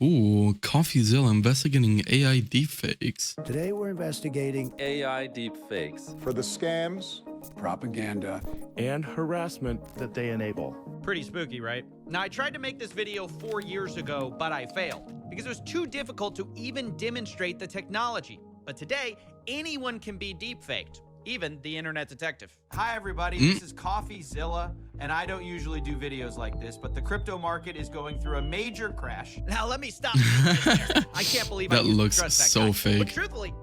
Ooh, Coffeezilla investigating AI deepfakes. Today we're investigating AI deepfakes. For the scams, propaganda, and harassment that they enable. Pretty spooky, right? Now, I tried to make this video 4 years ago, but I failed because it was too difficult to even demonstrate the technology. But today, anyone can be deepfaked, even the internet detective. Hi, everybody. This is Coffeezilla, and I don't usually do videos like this, but the crypto market is going through a major crash. Now, let me stop. I can't believe That I used to looks trust that so guy. fake. But truthfully,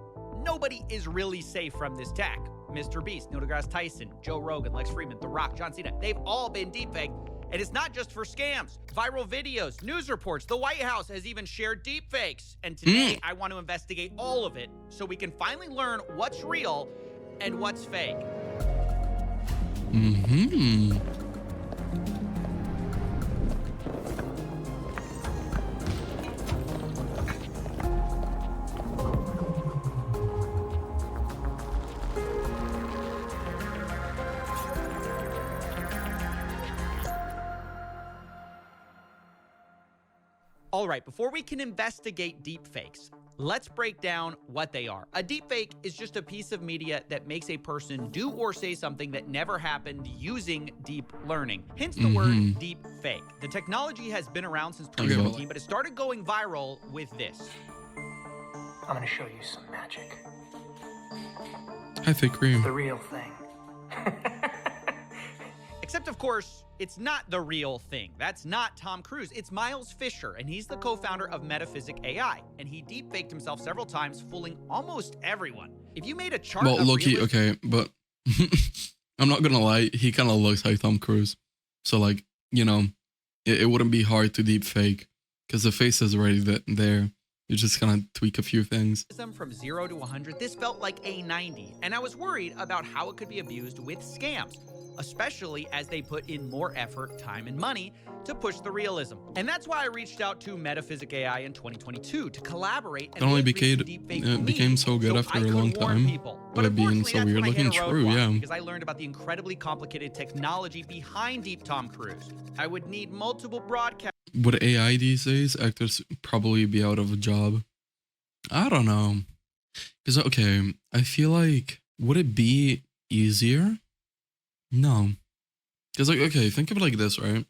nobody is really safe from this tech. Mr. Beast, Neil deGrasse Tyson, Joe Rogan, Lex Fridman, The Rock, John Cena, they've all been deepfaked. And it's not just for scams. Viral videos, news reports, the White House has even shared deepfakes. And today, I want to investigate all of it so we can finally learn what's real and what's fake. All right, before we can investigate deepfakes, let's break down what they are. A deepfake is just a piece of media that makes a person do or say something that never happened using deep learning. Hence the word deepfake. The technology has been around since 2017, but it started going viral with this. I'm gonna show you some magic. Hi, fake cream. The real thing. Except, of course, it's not the real thing. That's not Tom Cruise. It's Miles Fisher, and he's the co-founder of Metaphysic AI. And he deepfaked himself several times, fooling almost everyone. If you made a chart Well, of Loki, okay, but I'm not gonna lie, he kind of looks like Tom Cruise. So, like, you know, it wouldn't be hard to deepfake because the face is already there. You just kind of tweak a few things. From 0 to 100, this felt like a 90. And I was worried about how it could be abused with scams, especially as they put in more effort, time, and money to push the realism. And that's why I reached out to Metaphysic AI in 2022 to collaborate. And It only deepfake became so good after a long time. But It being unfortunately, so that's weird when I looking. hit a True, roadblock, yeah. because I learned about the incredibly complicated technology behind Deep Tom Cruise. I would need multiple broadcasts. With AI these days, actors probably be out of a job. I don't know. Because, okay, I feel like, would it be easier? No. Because, like, okay, think of it like this, right?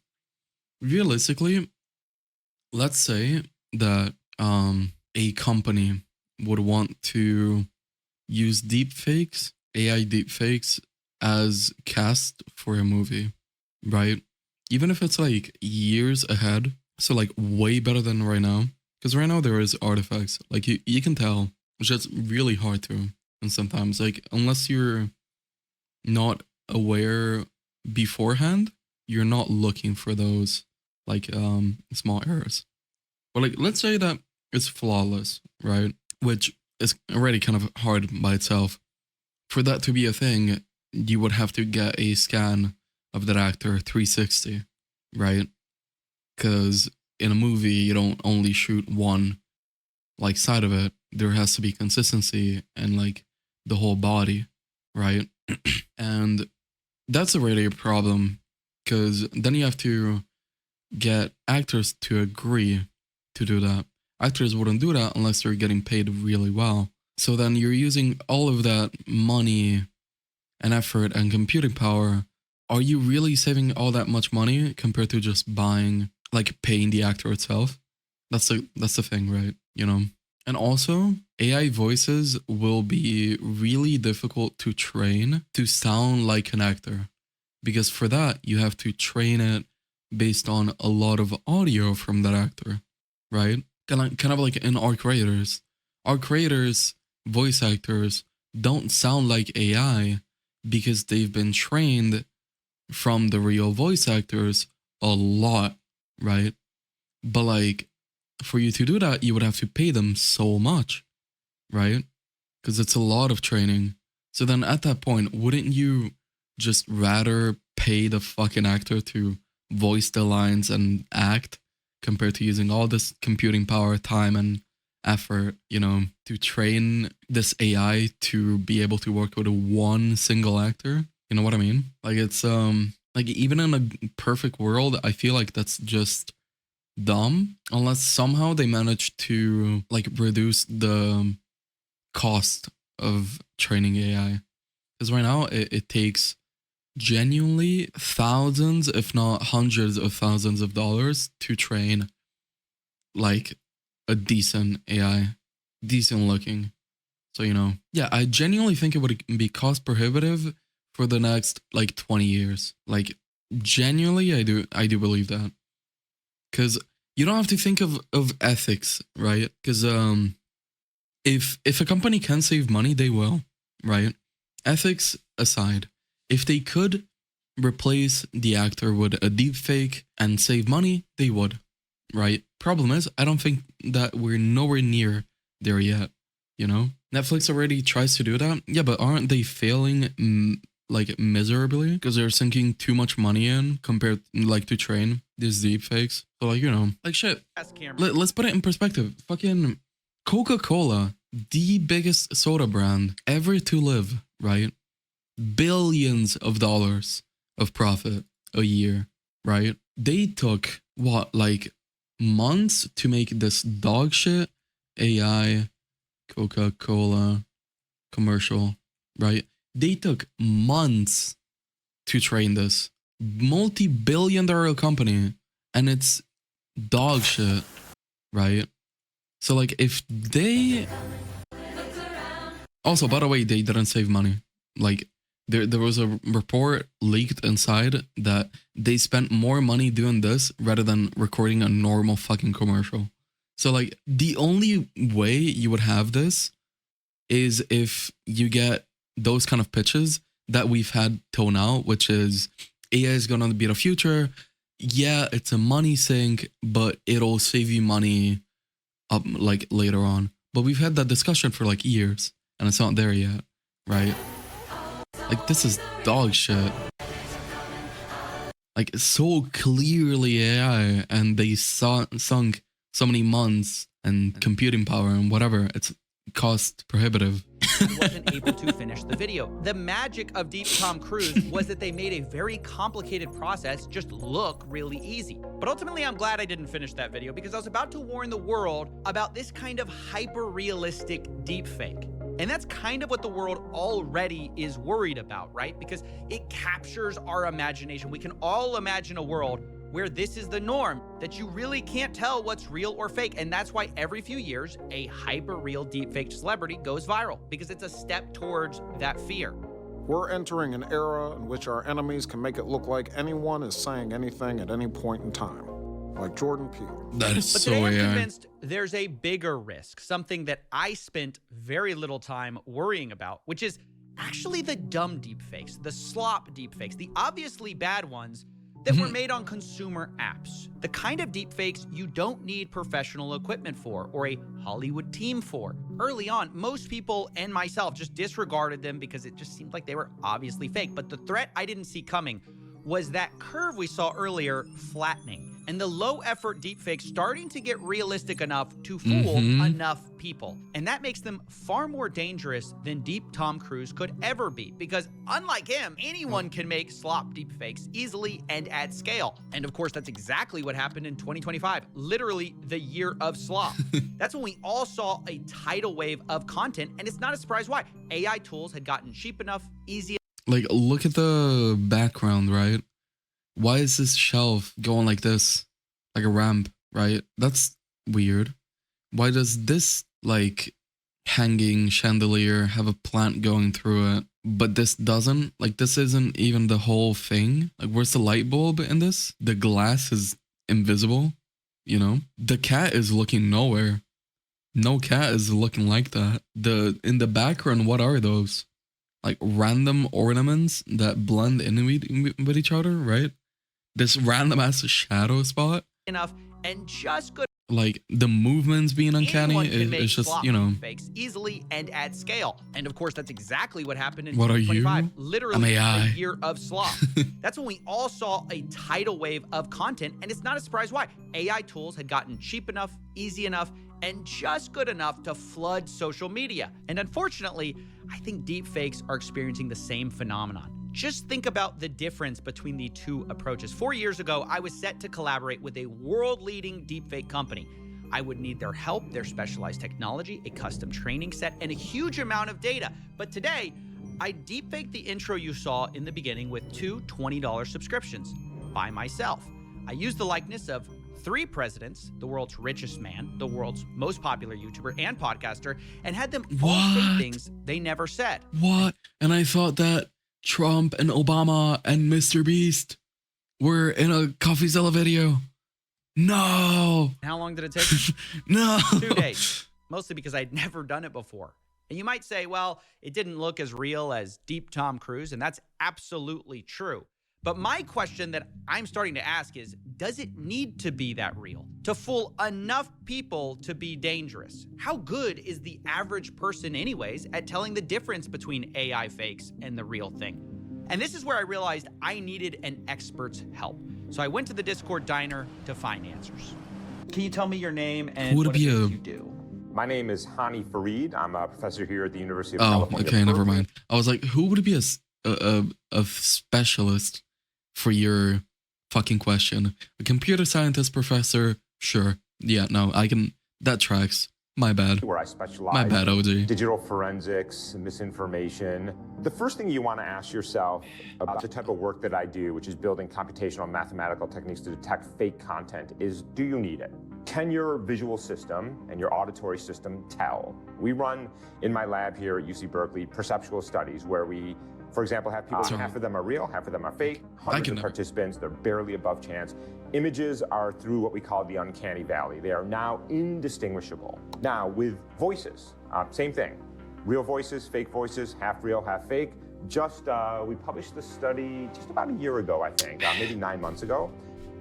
Realistically, let's say that a company would want to use deepfakes, AI deepfakes, as cast for a movie, right? Even if it's like years ahead, so like way better than right now. Because right now there is artifacts, like you can tell, it's just really hard to. And sometimes, like, unless you're not aware beforehand, you're not looking for those like small errors. But like, let's say that it's flawless, right? Which is already kind of hard by itself. For that to be a thing, you would have to get a scan of that actor 360, right? Because in a movie, you don't only shoot one like side of it. There has to be consistency and like the whole body, right? And that's already a problem, because then you have to get actors to agree to do that. Actors wouldn't do that unless they're getting paid really well. So then you're using all of that money and effort and computing power. Are you really saving all that much money compared to just buying, like paying the actor itself? That's the thing, right? You know? And also, AI voices will be really difficult to train to sound like an actor. Because for that, you have to train it based on a lot of audio from that actor, right? Kind of like in our creators. Our creators, voice actors, don't sound like AI because they've been trained from the real voice actors a lot, right? But like, for you to do that, you would have to pay them so much, right? Because it's a lot of training. So then at that point, wouldn't you just rather pay the fucking actor to voice the lines and act, compared to using all this computing power, time, and effort, you know, to train this AI to be able to work with one single actor? You know what I mean? Like, it's like, even in a perfect world, I feel like that's just dumb unless somehow they manage to like reduce the cost of training AI. Because right now it takes genuinely thousands, if not hundreds of thousands of dollars to train like a decent AI, decent looking. So, you know, yeah, I genuinely think it would be cost prohibitive for the next like 20 years. Like genuinely, I do believe that. Because you don't have to think of ethics, right? Because if a company can save money, they will, right? Ethics aside, if they could replace the actor with a deepfake and save money, they would, right? Problem is, I don't think that we're nowhere near there yet, you know? Netflix already tries to do that. Yeah, but aren't they failing like miserably because they're sinking too much money in compared like to train these deepfakes? So like, you know, like shit. Let's put it in perspective. Fucking Coca-Cola, the biggest soda brand ever to live, right? Billions of dollars of profit a year, right? They took what, like months to make this dog shit AI Coca-Cola commercial, right? They took months to train this multi-billion-dollar company, and it's dog shit, right? So like if they also, by the way, they didn't save money. Like there was a report leaked inside that they spent more money doing this rather than recording a normal fucking commercial. So like the only way you would have this is if you get those kind of pitches that we've had till now, which is AI is gonna be the future. Yeah, it's a money sink, but it'll save you money up like later on. But we've had that discussion for like years and it's not there yet, right? Like this is dog shit. Like so clearly AI, and they sunk so many months and computing power and whatever. It's cost prohibitive. Wasn't able to finish the video. The magic of Deep Tom Cruise was that they made a very complicated process just look really easy. But ultimately, I'm glad I didn't finish that video because I was about to warn the world about this kind of hyper-realistic deepfake. And that's kind of what the world already is worried about, right? Because it captures our imagination. We can all imagine a world where this is the norm, that you really can't tell what's real or fake. And that's why every few years, a hyper-real deepfake celebrity goes viral, because it's a step towards that fear. We're entering an era in which our enemies can make it look like anyone is saying anything at any point in time, like Jordan Peele. That is But so today I'm AI. convinced there's a bigger risk, something that I spent very little time worrying about, which is actually the dumb deepfakes, the slop deepfakes, the obviously bad ones that were made on consumer apps. The kind of deepfakes you don't need professional equipment for or a Hollywood team for. Early on, most people and myself just disregarded them because it just seemed like they were obviously fake. But the threat I didn't see coming was that curve we saw earlier flattening, and the low-effort deepfakes starting to get realistic enough to fool enough people. And that makes them far more dangerous than Deep Tom Cruise could ever be, because unlike him, anyone can make slop deepfakes easily and at scale. And of course, that's exactly what happened in 2025, literally the year of slop. That's when we all saw a tidal wave of content, and it's not a surprise why. AI tools had gotten cheap enough, easy. Like, look at the background, right? Why is this shelf going like this? Like a ramp, right? That's weird. Why does this, like, hanging chandelier have a plant going through it, but this doesn't? Like, this isn't even the whole thing. Like, where's the light bulb in this? The glass is invisible, you know? The cat is looking nowhere. No cat is looking like that. In the background, what are those? Like random ornaments that blend in with each other, right? This random ass shadow spot. Enough and just good. Like the movements being uncanny is just, you know, fakes easily and at scale. And of course, that's exactly what happened in what are you? 2025. Literally AI. the year of slop. That's when we all saw a tidal wave of content, and it's not a surprise why. AI tools had gotten cheap enough, easy enough, and just good enough to flood social media. And unfortunately, I think deepfakes are experiencing the same phenomenon. Just think about the difference between the two approaches. 4 years ago, I was set to collaborate with a world-leading deepfake company. I would need their help, their specialized technology, a custom training set, and a huge amount of data. But today, I deepfaked the intro you saw in the beginning with 2 $20 subscriptions by myself. I used the likeness of 3 presidents, the world's richest man, the world's most popular YouTuber and podcaster, and had them all say things they never said. What? And I thought that Trump and Obama and Mr. Beast were in a Coffeezilla video. No. How long did it take? No. 2 days, mostly because I'd never done it before. And you might say, well, it didn't look as real as Deep Tom Cruise, and that's absolutely true. But my question that I'm starting to ask is, does it need to be that real to fool enough people to be dangerous? How good is the average person anyways at telling the difference between AI fakes and the real thing? And this is where I realized I needed an expert's help. So I went to the Discord diner to find answers. Can you tell me your name and what you do? My name is Hani Farid. I'm a professor here at the University of Oh, California. okay, never mind. I was like, who would be a specialist for your fucking question? A computer scientist professor? Sure. Yeah, no, I can. That tracks. My bad. Where I specialize. My bad, OG. Digital forensics, misinformation. The first thing you want to ask yourself about the type of work that I do, which is building computational mathematical techniques to detect fake content, is do you need it? Can your visual system and your auditory system tell? We run in my lab here at UC Berkeley perceptual studies where we, for example, have people, half of them are real, half of them are fake, hundreds of participants, they're barely above chance. Images are through what we call the uncanny valley. They are now indistinguishable. Now with voices, same thing. Real voices, fake voices, half real, half fake. We published this study just about a year ago, I think, maybe 9 months ago.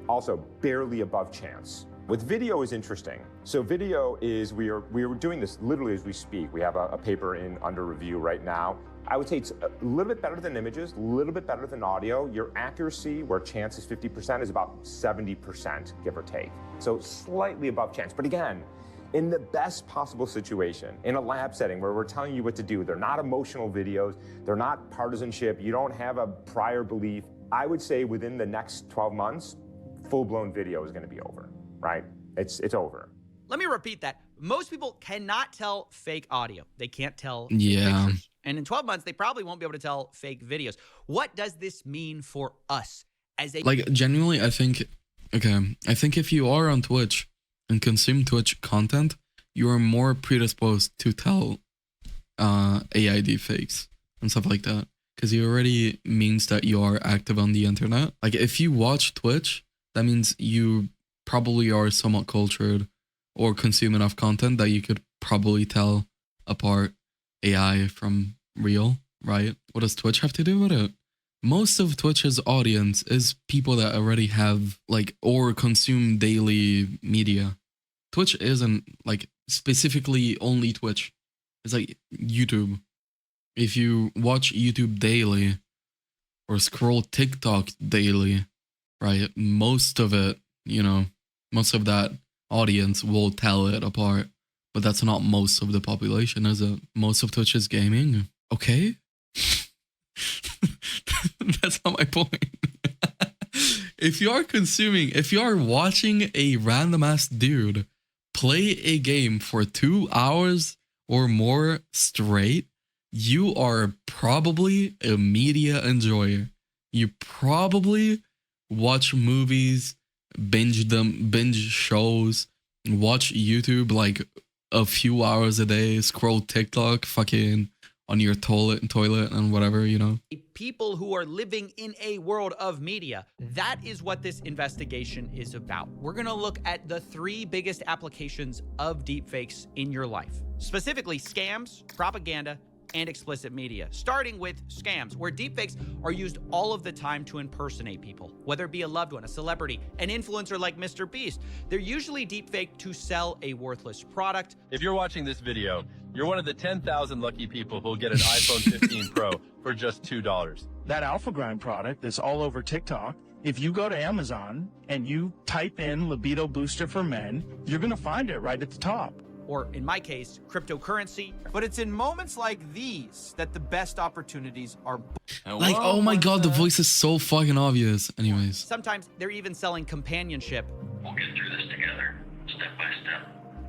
Also barely above chance. With video is interesting. So video is, we are doing this literally as we speak. We have a paper under review right now. I would say it's a little bit better than images, a little bit better than audio. Your accuracy, where chance is 50%, is about 70%, give or take. So slightly above chance. But again, in the best possible situation, in a lab setting where we're telling you what to do, they're not emotional videos, they're not partisanship, you don't have a prior belief. I would say within the next 12 months, full-blown video is gonna be over, right? It's over. Let me repeat that. Most people cannot tell fake audio. They can't tell Yeah. pictures. And in 12 months, they probably won't be able to tell fake videos. What does this mean for us as a... Like, genuinely, I think if you are on Twitch and consume Twitch content, you are more predisposed to tell AI deepfakes and stuff like that. Because it already means that you are active on the internet. Like, if you watch Twitch, that means you probably are somewhat cultured or consume enough content that you could probably tell apart AI from real, right? What does Twitch have to do with it? Most of Twitch's audience is people that already have, like, or consume daily media. Twitch isn't, like, specifically only Twitch. It's like YouTube. If you watch YouTube daily or scroll TikTok daily, right, most of it, most of that audience will tell it apart. But that's not most of the population, is it? Most of Twitch is gaming. Okay. That's not my point. If you are watching a random ass dude play a game for 2 hours or more straight, you are probably a media enjoyer. You probably watch movies, binge shows, watch YouTube like a few hours a day, scroll TikTok fucking on your toilet and whatever, People who are living in a world of media. That is what this investigation is about. We're going to look at the 3 biggest applications of deepfakes in your life. Specifically, scams, propaganda, and explicit media. Starting with scams, where deepfakes are used all of the time to impersonate people, whether it be a loved one, a celebrity, an influencer like Mr. Beast. They're usually deepfaked to sell a worthless product. If you're watching this video, you're one of the 10,000 lucky people who'll get an iPhone 15 Pro for just $2. That Alpha Grind product that's all over TikTok, if you go to Amazon and you type in libido booster for men, you're going to find it right at the top. Or in my case, cryptocurrency. But it's in moments like these that the best opportunities are. Like, oh my god, the voice is so fucking obvious. Anyways. Sometimes they're even selling companionship. We'll get through this together, step by step.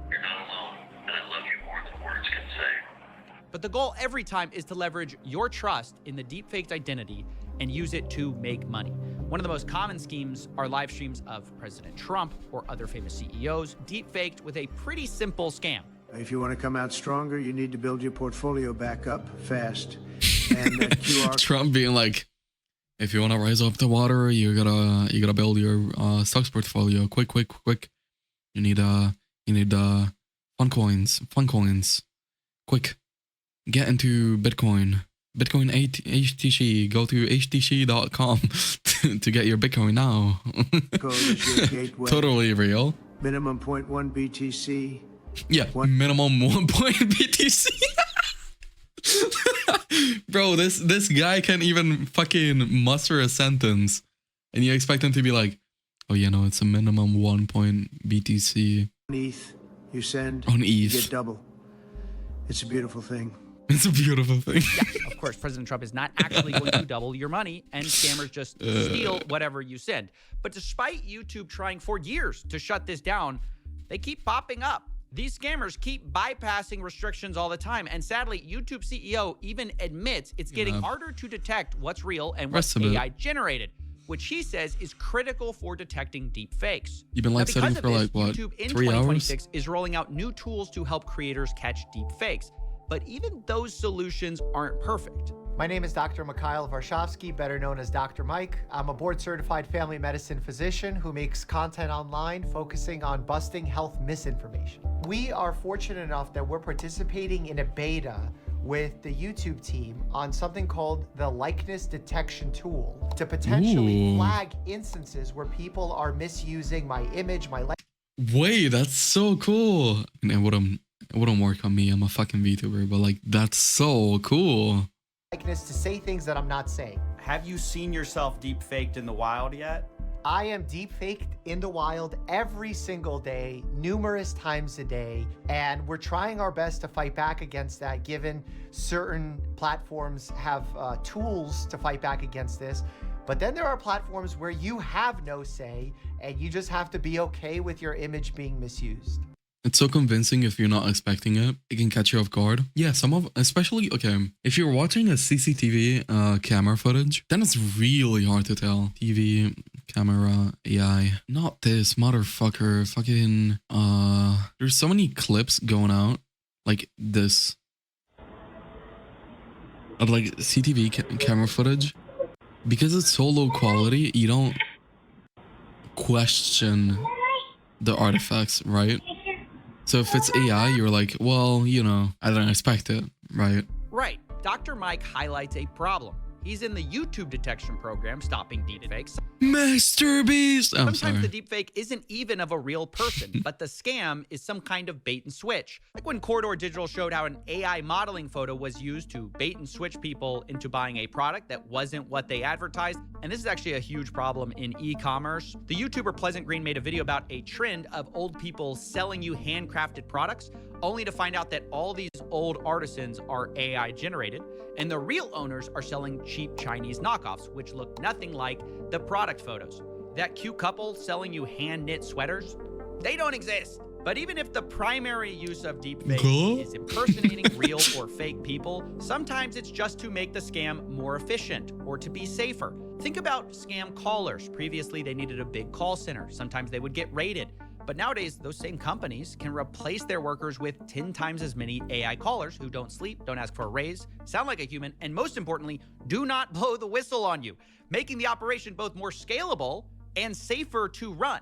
You're not alone, and I love you more than words can say. But the goal every time is to leverage your trust in the deepfaked identity and use it to make money. One of the most common schemes are live streams of President Trump or other famous CEOs, deepfaked with a pretty simple scam. If you want to come out stronger, you need to build your portfolio back up fast. And that QR Trump being like, if you want to rise up the water, you gotta build your stocks portfolio quick. You need fun coins, quick. Get into Bitcoin HTC. Go to htc.com to get your Bitcoin now. code is your gateway. Totally real. Minimum 0.1 BTC. Yeah, minimum 1 point BTC. Bro, this guy can't even fucking muster a sentence, and you expect him to be like, oh yeah, no, it's a minimum 1 point BTC. On ETH, you send, on you ETH. get double. It's a beautiful thing. It's a beautiful thing. Yeah, of course, President Trump is not actually going to double your money, and scammers just steal whatever you send. But despite YouTube trying for years to shut this down, they keep popping up. These scammers keep bypassing restrictions all the time. And sadly, YouTube CEO even admits it's getting harder to detect what's real and what's AI generated, which he says is critical for detecting deep fakes. You've been live setting for like, what, YouTube in 3 hours? 2026 is rolling out new tools to help creators catch deep fakes. But even those solutions aren't perfect. My name is Dr. Mikhail Varshavsky, better known as Dr. Mike. I'm a board-certified family medicine physician who makes content online focusing on busting health misinformation. We are fortunate enough that we're participating in a beta with the YouTube team on something called the likeness detection tool to potentially flag instances where people are misusing my image, my Wait, that's so cool. And it wouldn't work on me. I'm a fucking VTuber, but like, that's so cool. likeness to say things that I'm not saying. Have you seen yourself deep faked in the wild yet? I am deep faked in the wild every single day, numerous times a day, and we're trying our best to fight back against that, given certain platforms have tools to fight back against this. But then there are platforms where you have no say, and you just have to be okay with your image being misused. It's so convincing if you're not expecting it. It can catch you off guard. Yeah, especially, okay, if you're watching a CCTV camera footage, then it's really hard to tell. TV, camera, AI. Not this, motherfucker. Fucking, there's so many clips going out. Like this. Of like CCTV camera footage. Because it's so low quality, you don't question the artifacts, right? So if it's AI, you're like, well, you know, I didn't expect it, right? Right. Dr. Mike highlights a problem. He's in the YouTube detection program, stopping deepfakes. Master Beast! I'm Sometimes sorry. the deepfake isn't even of a real person, but the scam is some kind of bait and switch. Like when Corridor Digital showed how an AI modeling photo was used to bait and switch people into buying a product that wasn't what they advertised. And this is actually a huge problem in e-commerce. The YouTuber Pleasant Green made a video about a trend of old people selling you handcrafted products, only to find out that all these old artisans are AI generated, and the real owners are selling cheap Chinese knockoffs, which look nothing like the product photos. That cute couple selling you hand-knit sweaters, they don't exist. But even if the primary use of deepfake is impersonating real or fake people, sometimes it's just to make the scam more efficient or to be safer. Think about scam callers. Previously, they needed a big call center. Sometimes they would get raided. But nowadays, those same companies can replace their workers with 10 times as many AI callers who don't sleep, don't ask for a raise, sound like a human, and most importantly, do not blow the whistle on you, making the operation both more scalable and safer to run.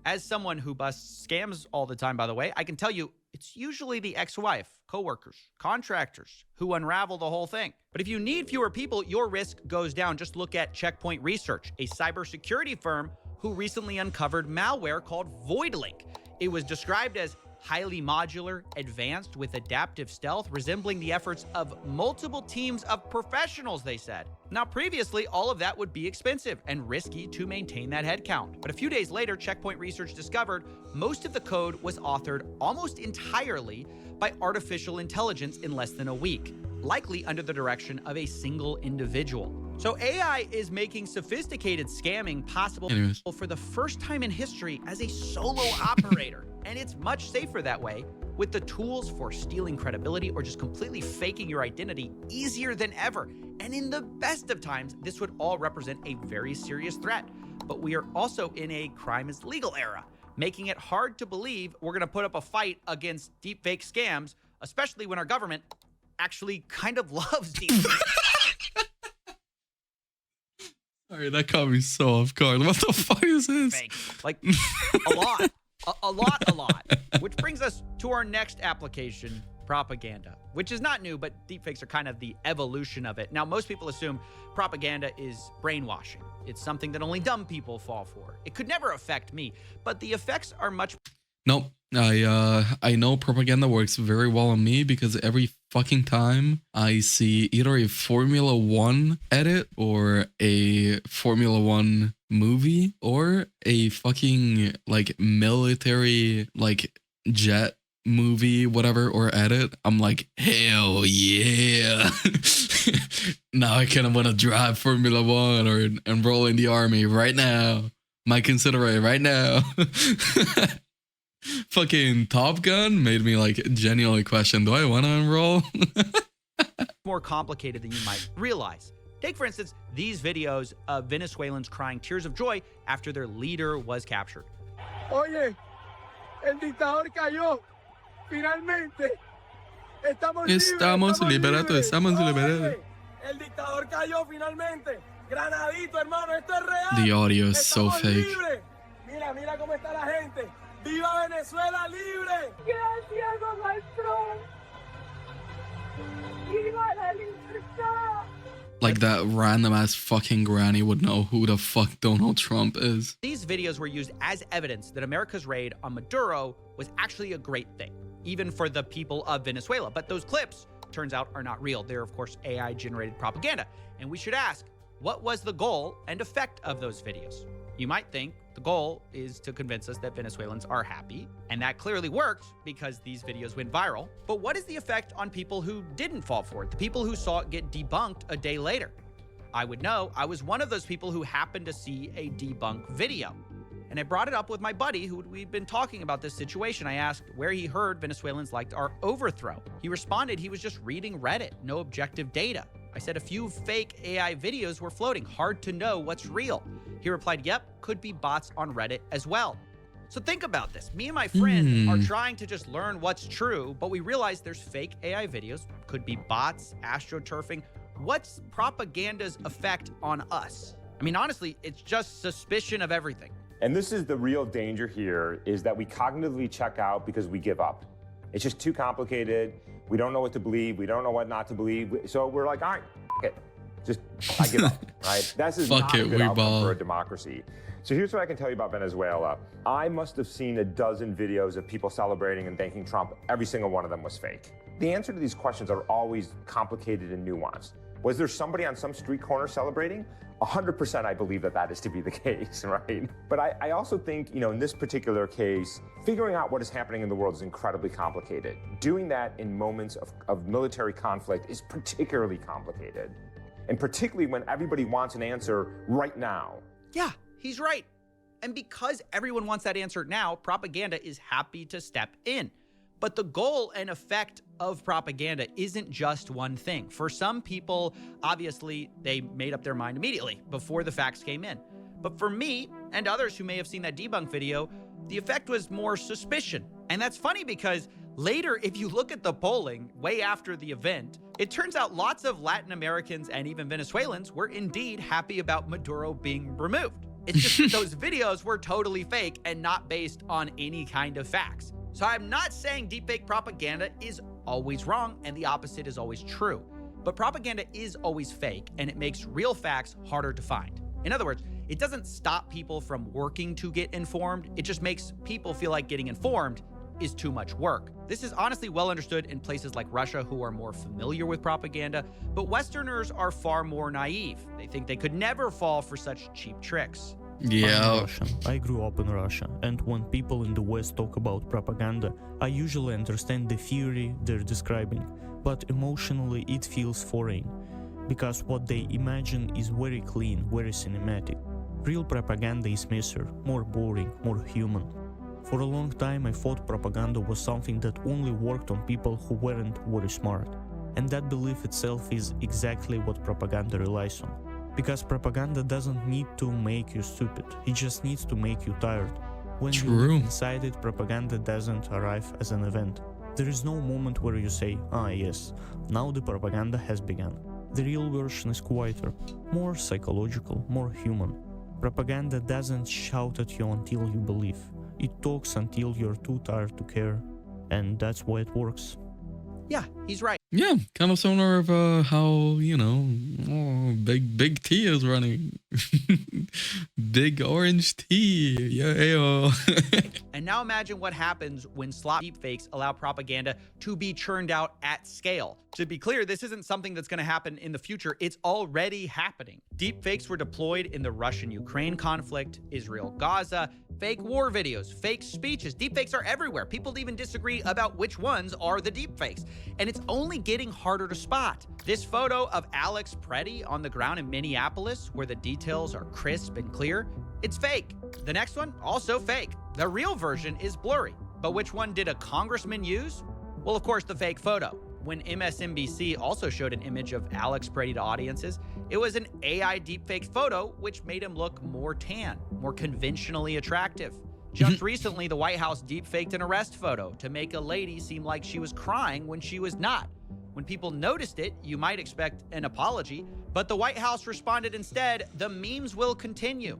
As someone who busts scams all the time, by the way, I can tell you it's usually the ex-wife, coworkers, contractors who unravel the whole thing. But if you need fewer people, your risk goes down. Just look at Checkpoint Research, a cybersecurity firm who recently uncovered malware called VoidLink. It was described as highly modular, advanced with adaptive stealth, resembling the efforts of multiple teams of professionals, they said. Now, previously, all of that would be expensive and risky to maintain that headcount. But a few days later, Checkpoint Research discovered most of the code was authored almost entirely by artificial intelligence in less than a week, likely under the direction of a single individual. So AI is making sophisticated scamming possible for the first time in history as a solo operator. And it's much safer that way, with the tools for stealing credibility or just completely faking your identity easier than ever. And in the best of times, this would all represent a very serious threat. But we are also in a crime is legal era, making it hard to believe we're gonna put up a fight against deepfake scams, especially when our government actually kind of loves deepfake. Sorry, that caught me so off guard. What the fuck is this? Like, a lot. A lot. Which brings us to our next application, propaganda, which is not new, but deepfakes are kind of the evolution of it. Now, most people assume propaganda is brainwashing. It's something that only dumb people fall for. It could never affect me, but the effects are much... Nope. I know propaganda works very well on me because every fucking time I see either a Formula 1 edit or a Formula 1 movie or a fucking like military like jet movie, whatever, or edit, I'm like, hell yeah. Now I kind of want to drive Formula 1 or enroll in the army right now. Might consider it right now. Fucking Top Gun made me like genuinely question, do I want to enroll? More complicated than you might realize. Take, for instance, these videos of Venezuelans crying tears of joy after their leader was captured. Oye, el dictador cayó. Finalmente. Estamos liberados. El dictador cayó finalmente. Granadito, hermano, esto es real. The audio is so fake. Mira cómo está la gente. ¡Viva Venezuela libre! Gracias, Donald Trump. ¡Viva la libertad! Like that random ass fucking granny would know who the fuck Donald Trump is. These videos were used as evidence that America's raid on Maduro was actually a great thing, even for the people of Venezuela. But those clips, turns out, are not real. They're, of course, AI-generated propaganda. And we should ask, what was the goal and effect of those videos? You might think the goal is to convince us that Venezuelans are happy, and that clearly worked because these videos went viral. But what is the effect on people who didn't fall for it, the people who saw it get debunked a day later? I would know. I was one of those people who happened to see a debunk video. And I brought it up with my buddy who we'd been talking about this situation. I asked where he heard Venezuelans liked our overthrow. He responded he was just reading Reddit, no objective data. I said a few fake AI videos were floating, hard to know what's real. He replied, yep, could be bots on Reddit as well. So think about this. Me and my friend are trying to just learn what's true, but we realize there's fake AI videos, could be bots, astroturfing. What's propaganda's effect on us? I mean, honestly, it's just suspicion of everything. And this is the real danger here, is that we cognitively check out because we give up. It's just too complicated. We don't know what to believe. We don't know what not to believe. So we're like, all right, it. Just, I give up, right? That's just not a good outcome for a democracy. So here's what I can tell you about Venezuela. I must have seen a dozen videos of people celebrating and thanking Trump. Every single one of them was fake. The answer to these questions are always complicated and nuanced. Was there somebody on some street corner celebrating? 100% I believe that that is to be the case, right? But I also think, you know, in this particular case, figuring out what is happening in the world is incredibly complicated. Doing that in moments of military conflict is particularly complicated. And particularly when everybody wants an answer right now. Yeah, he's right. And because everyone wants that answer now, propaganda is happy to step in. But the goal and effect of propaganda isn't just one thing. For some people, obviously, they made up their mind immediately before the facts came in. But for me and others who may have seen that debunk video, the effect was more suspicion. And that's funny because later, if you look at the polling way after the event, it turns out lots of Latin Americans and even Venezuelans were indeed happy about Maduro being removed. It's just that those videos were totally fake and not based on any kind of facts. So I'm not saying deepfake propaganda is always wrong and the opposite is always true. But propaganda is always fake and it makes real facts harder to find. In other words, it doesn't stop people from working to get informed. It just makes people feel like getting informed is too much work. This is honestly well understood in places like Russia who are more familiar with propaganda, but Westerners are far more naive. They think they could never fall for such cheap tricks. Yeah. I'm Russian. I grew up in Russia, and when people in the West talk about propaganda, I usually understand the theory they're describing, but emotionally it feels foreign. because what they imagine is very clean, very cinematic. Real propaganda is messer, more boring, more human. For a long time I thought propaganda was something that only worked on people who weren't very smart. And that belief itself is exactly what propaganda relies on. Because propaganda doesn't need to make you stupid, it just needs to make you tired. When you live inside it, propaganda doesn't arrive as an event. There is no moment where you say, ah yes, now the propaganda has begun. The real version is quieter, more psychological, more human. Propaganda doesn't shout at you until you believe. It talks until you're too tired to care. And that's why it works. Yeah, he's right. Yeah, kind of similar of how, you know, big T is running. Big orange tea. Yeah. And now imagine what happens when slop deepfakes allow propaganda to be churned out at scale. To be clear, this isn't something that's going to happen in the future. It's already happening. Deepfakes were deployed in the Russian-Ukraine conflict, Israel-Gaza, fake war videos, fake speeches. Deepfakes are everywhere. People even disagree about which ones are the deepfakes. And it's only getting harder to spot. This photo of Alex Preddy on the ground in Minneapolis, where the details are crisp and clear, it's fake. The next one, also fake. The real version is blurry. But which one did a congressman use? Well, of course, the fake photo. When MSNBC also showed an image of Alex Preddy to audiences, it was an AI deepfake photo, which made him look more tan, more conventionally attractive. Just recently, the White House deepfaked an arrest photo to make a lady seem like she was crying when she was not. When people noticed it, you might expect an apology, but the White House responded instead, the memes will continue.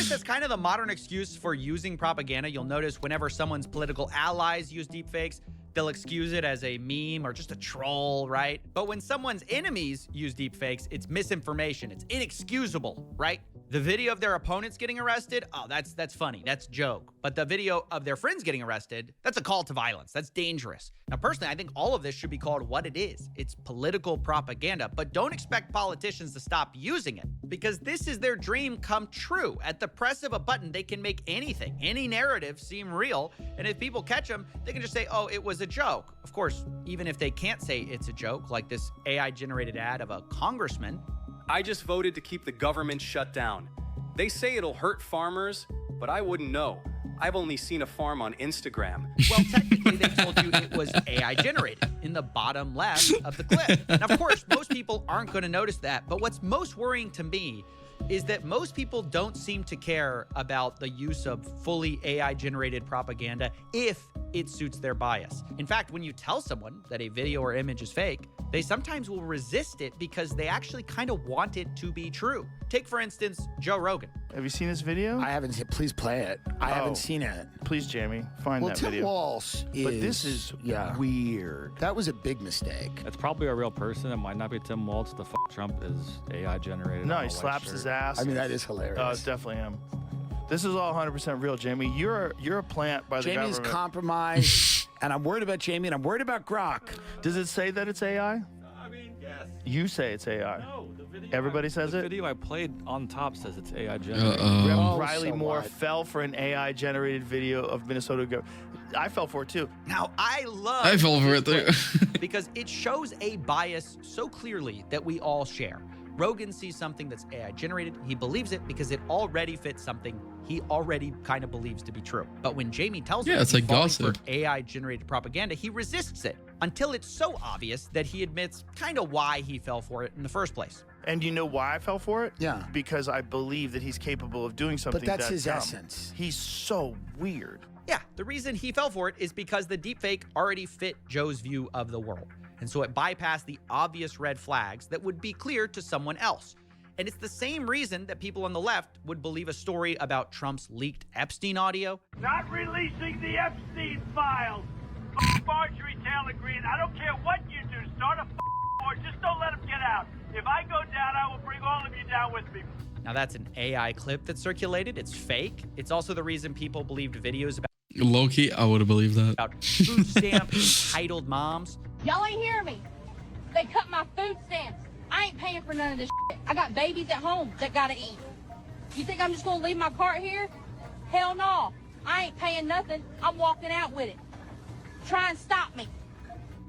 That's kind of the modern excuse for using propaganda. You'll notice whenever someone's political allies use deepfakes, they'll excuse it as a meme or just a troll, right? But when someone's enemies use deepfakes, it's misinformation. It's inexcusable, right? The video of their opponents getting arrested, oh, that's funny. That's a joke. But the video of their friends getting arrested, that's a call to violence. That's dangerous. Now, personally, I think all of this should be called what it is. It's political propaganda, but don't expect politicians to stop using it because this is their dream come true. At the press of a button, they can make anything, any narrative seem real. And if people catch them, they can just say, oh, it was a joke. Of course, even if they can't say it's a joke, like this AI-generated ad of a congressman. I just voted to keep the government shut down. They say it'll hurt farmers, but I wouldn't know. I've only seen a farm on Instagram. Well, technically, they told you it was AI generated in the bottom left of the clip. Now, of course, most people aren't going to notice that, but what's most worrying to me is that most people don't seem to care about the use of fully AI-generated propaganda if it suits their bias. In fact, when you tell someone that a video or image is fake, they sometimes will resist it because they actually kind of want it to be true. Take, for instance, Joe Rogan. Have you seen this video? I haven't seen it. Please play it. I haven't seen it. Please, Jamie, find that Tim video. Walsh But this is weird. That was a big mistake. It's probably a real person. It might not be Tim Walsh. The Trump is AI generated. No, he slaps his ass. I mean, that is hilarious. Oh, it's definitely him. This is all 100% real, Jamie. You're a plant by the government. Jamie's compromised, and I'm worried about Jamie, and I'm worried about Grok. Does it say that it's AI? I mean, yes. You say it's AI. No, the video. Everybody says the it? The video I played on top says it's AI generated. Reverend Riley Moore fell for an AI generated video of Minnesota government. I fell for it too. Now, I fell for it too. because it shows a bias so clearly that we all share. Rogan sees something that's AI generated. He believes it because it already fits something he already kind of believes to be true. But when Jamie tells him it's like gossip. For AI generated propaganda, he resists it until it's so obvious that he admits kind of why he fell for it in the first place. And you know why I fell for it? Yeah. Because I believe that he's capable of doing something. But that's his dumb. essence. He's so weird. Yeah, the reason he fell for it is because the deepfake already fit Joe's view of the world. And so it bypassed the obvious red flags that would be clear to someone else. And it's the same reason that people on the left would believe a story about Trump's leaked Epstein audio. Not releasing the Epstein files. Marjorie Taylor Greene, I don't care what you do. Start a war. Just don't let him get out. If I go down, I will bring all of you down with me. Now that's an AI clip that circulated. It's fake. It's also the reason people believed videos about low-key, I would have believed that. About food stamp entitled moms. Y'all ain't hear me. They cut my food stamps. I ain't paying for none of this shit. I got babies at home that gotta eat. You think I'm just gonna leave my cart here? Hell no. I ain't paying nothing. I'm walking out with it. Try and stop me.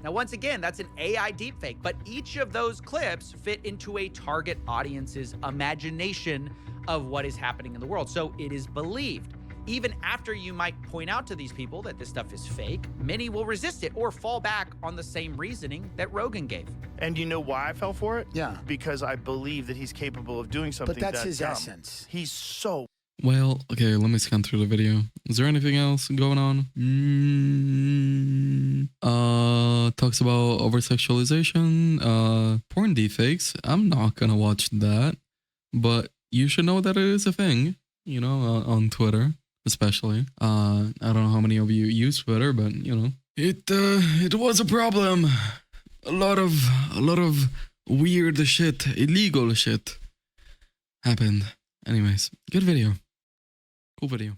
Now, once again, that's an AI deepfake, but each of those clips fit into a target audience's imagination of what is happening in the world. So it is believed. Even after you might point out to these people that this stuff is fake, many will resist it or fall back on the same reasoning that Rogan gave. And you know why I fell for it? Yeah. Because I believe that he's capable of doing something But that's that his dumb. essence. He's so... Well, okay, let me scan through the video. Is there anything else going on? Talks about over-sexualization, porn deepfakes. I'm not gonna watch that, but you should know that it is a thing, you know, on Twitter, especially. I don't know how many of you use Twitter, but you know, it was a problem. A lot of weird shit, illegal shit happened. Anyways, good video. Cool video.